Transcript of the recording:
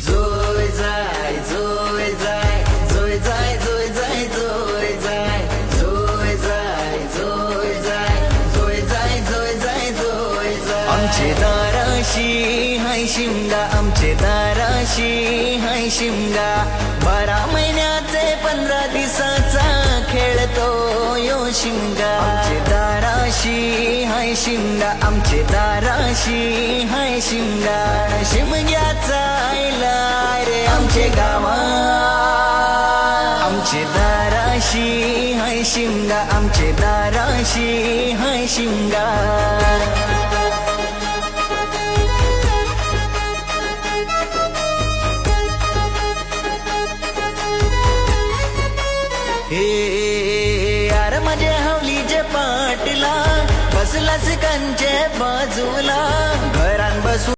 जोय जाय जोय जाय जोय जाय जोय जाय जोय जाय जोय जाय जोय जाय जोय जाय जोय जाय जोय जाय आमचे दाराशी हाय शिमगा आमचे दाराशी हाय शिमगा 12 महिन्याचे 15 दिवसाचा खेळतो यो शिमगा आमचे दाराशी हाय शिमगा आमचे दाराशी हाय शिमगा शिमग्याचा आयला रे आमचे गावा आमचे दाराशी हाय शिमगा आमचे दाराशी हाय शिमगा हे यार माझे हवलीचे पाटला बसलास कंचे बाजूला